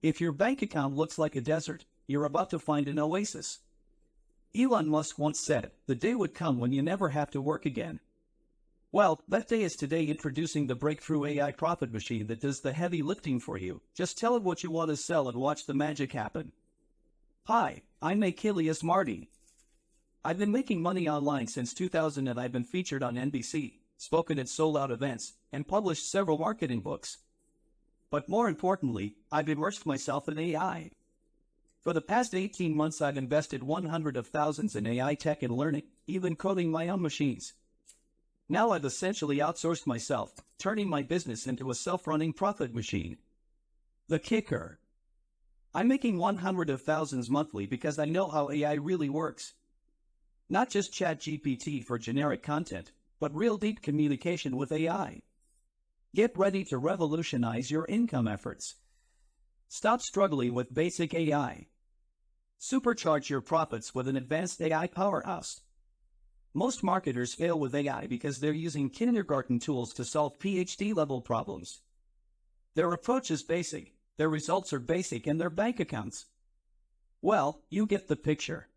If your bank account looks like a desert, you're about to find an oasis. Elon Musk once said, the day would come when you never have to work again. Well, that day is today, introducing the breakthrough AI profit machine that does the heavy lifting for you. Just tell it what you want to sell and watch the magic happen. Hi, I'm Achilles Marty. I've been making money online since 2000 and I've been featured on NBC, spoken at sold-out events, and published several marketing books. But more importantly, I've immersed myself in AI. For the past 18 months I've invested hundreds of thousands in AI tech and learning, even coding my own machines. Now I've essentially outsourced myself, turning my business into a self-running profit machine. The kicker. I'm making hundreds of thousands monthly because I know how AI really works. Not just ChatGPT for generic content, but real deep communication with AI. Get ready to revolutionize your income efforts. Stop struggling with basic AI. Supercharge your profits with an advanced AI powerhouse. Most marketers fail with AI because they're using kindergarten tools to solve PhD-level problems. Their approach is basic, their results are basic, and their bank accounts. Well, you get the picture.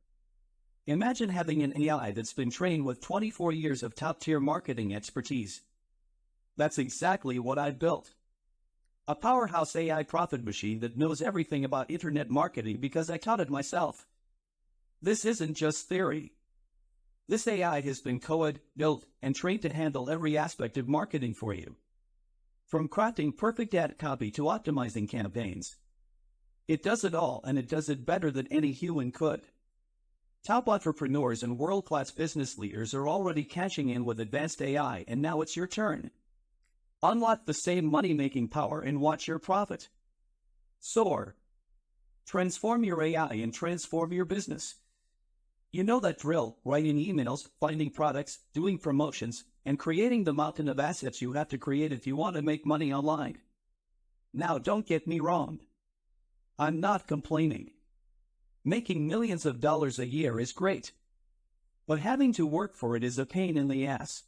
Imagine having an AI that's been trained with 24 years of top-tier marketing expertise. That's exactly what I've built. A powerhouse AI profit machine that knows everything about internet marketing because I taught it myself. This isn't just theory. This AI has been coded, built, and trained to handle every aspect of marketing for you. From crafting perfect ad copy to optimizing campaigns. It does it all, and it does it better than any human could. Top entrepreneurs and world-class business leaders are already cashing in with advanced AI, and now it's your turn. Unlock the same money-making power and watch your profit soar. Transform your AI and transform your business. You know that drill: writing emails, finding products, doing promotions, and creating the mountain of assets you have to create if you want to make money online. Now, don't get me wrong. I'm not complaining. Making millions of dollars a year is great. But having to work for it is a pain in the ass.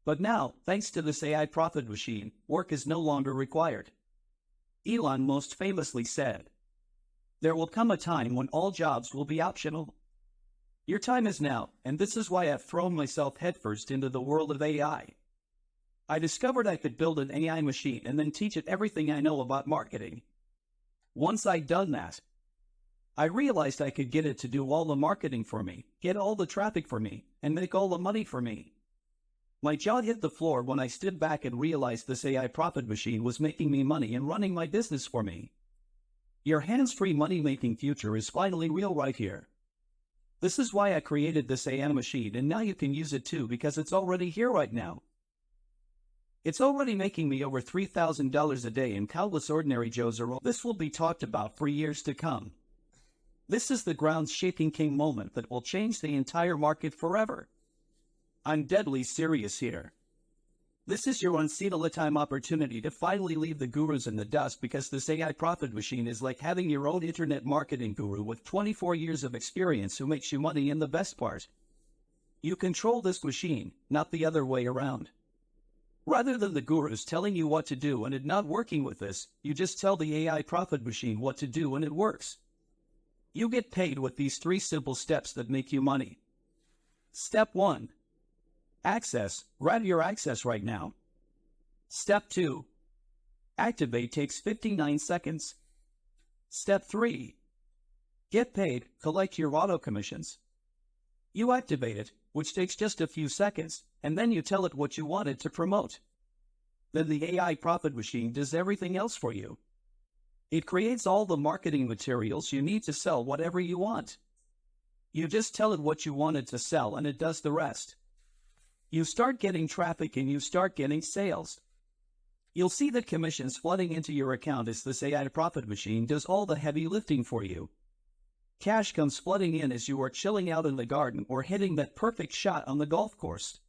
But now, thanks to this AI profit machine, work is no longer required. Elon most famously said, "There will come a time when all jobs will be optional." Your time is now, and this is why I've thrown myself headfirst into the world of AI. I discovered I could build an AI machine and then teach it everything I know about marketing. Once I'd done that, I realized I could get it to do all the marketing for me, get all the traffic for me, and make all the money for me. My jaw hit the floor when I stood back and realized this AI profit machine was making me money and running my business for me. Your hands-free money-making future is finally real right here. This is why I created this AI machine, and now you can use it too because it's already here right now. It's already making me over $3,000 a day, and countless ordinary Joes are all. This will be talked about for years to come. This is the ground-shaking king moment that will change the entire market forever. I'm deadly serious here. This is your once-in-a-lifetime opportunity to finally leave the gurus in the dust, because this AI profit machine is like having your own internet marketing guru with 24 years of experience who makes you money, and the best part, you control this machine, not the other way around. Rather than the gurus telling you what to do and it not working with this, you just tell the AI profit machine what to do and it works. You get paid with these 3 simple steps that make you money. Step 1. Access. Grab your access right now. Step 2. Activate. Takes 59 seconds. Step 3. Get paid. Collect your auto commissions. You activate it, which takes just a few seconds, and then you tell it what you want it to promote. Then the AI profit machine does everything else for you. It creates all the marketing materials you need to sell whatever you want. You just tell it what you want it to sell and it does the rest. You start getting traffic and you start getting sales. You'll see the commissions flooding into your account as this AI profit machine does all the heavy lifting for you. Cash comes flooding in as you are chilling out in the garden or hitting that perfect shot on the golf course.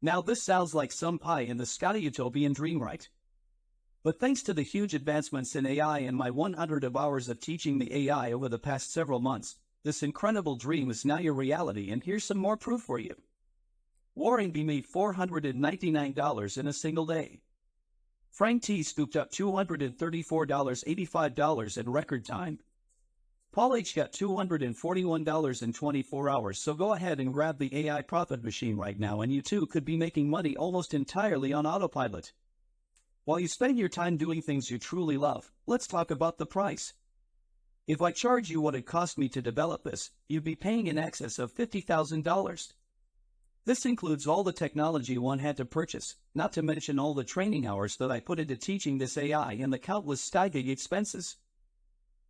Now this sounds like some pie in the sky utopian dream, right? But thanks to the huge advancements in AI and my 100 hours of teaching the AI over the past several months, this incredible dream is now your reality, and here's some more proof for you. Warren B. made $499 in a single day. Frank T scooped up $234.85 in record time. Paul H got $241 in 24 hours, so go ahead and grab the AI profit machine right now and you too could be making money almost entirely on autopilot. While you spend your time doing things you truly love, let's talk about the price. If I charge you what it cost me to develop this, you'd be paying in excess of $50,000. This includes all the technology one had to purchase, not to mention all the training hours that I put into teaching this AI and the countless staggering expenses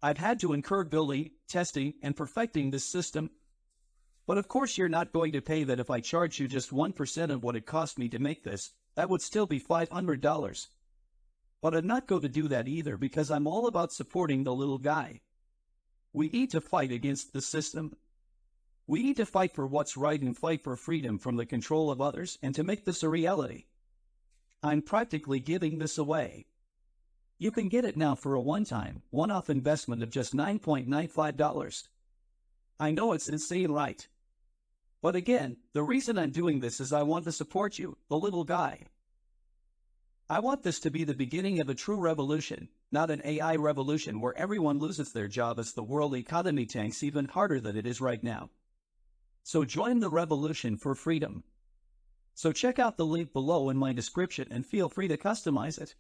I've had to incur building, testing, and perfecting this system. But of course you're not going to pay that if I charge you just 1% of what it cost me to make this. That would still be $500. But I'm not going to do that either because I'm all about supporting the little guy. We need to fight against the system. We need to fight for what's right and fight for freedom from the control of others and to make this a reality. I'm practically giving this away. You can get it now for a one-off investment of just $9.95. I know it's insane, right? But again, the reason I'm doing this is I want to support you, the little guy. I want this to be the beginning of a true revolution, not an AI revolution where everyone loses their job as the world economy tanks even harder than it is right now. So join the revolution for freedom. So check out the link below in my description and feel free to customize it.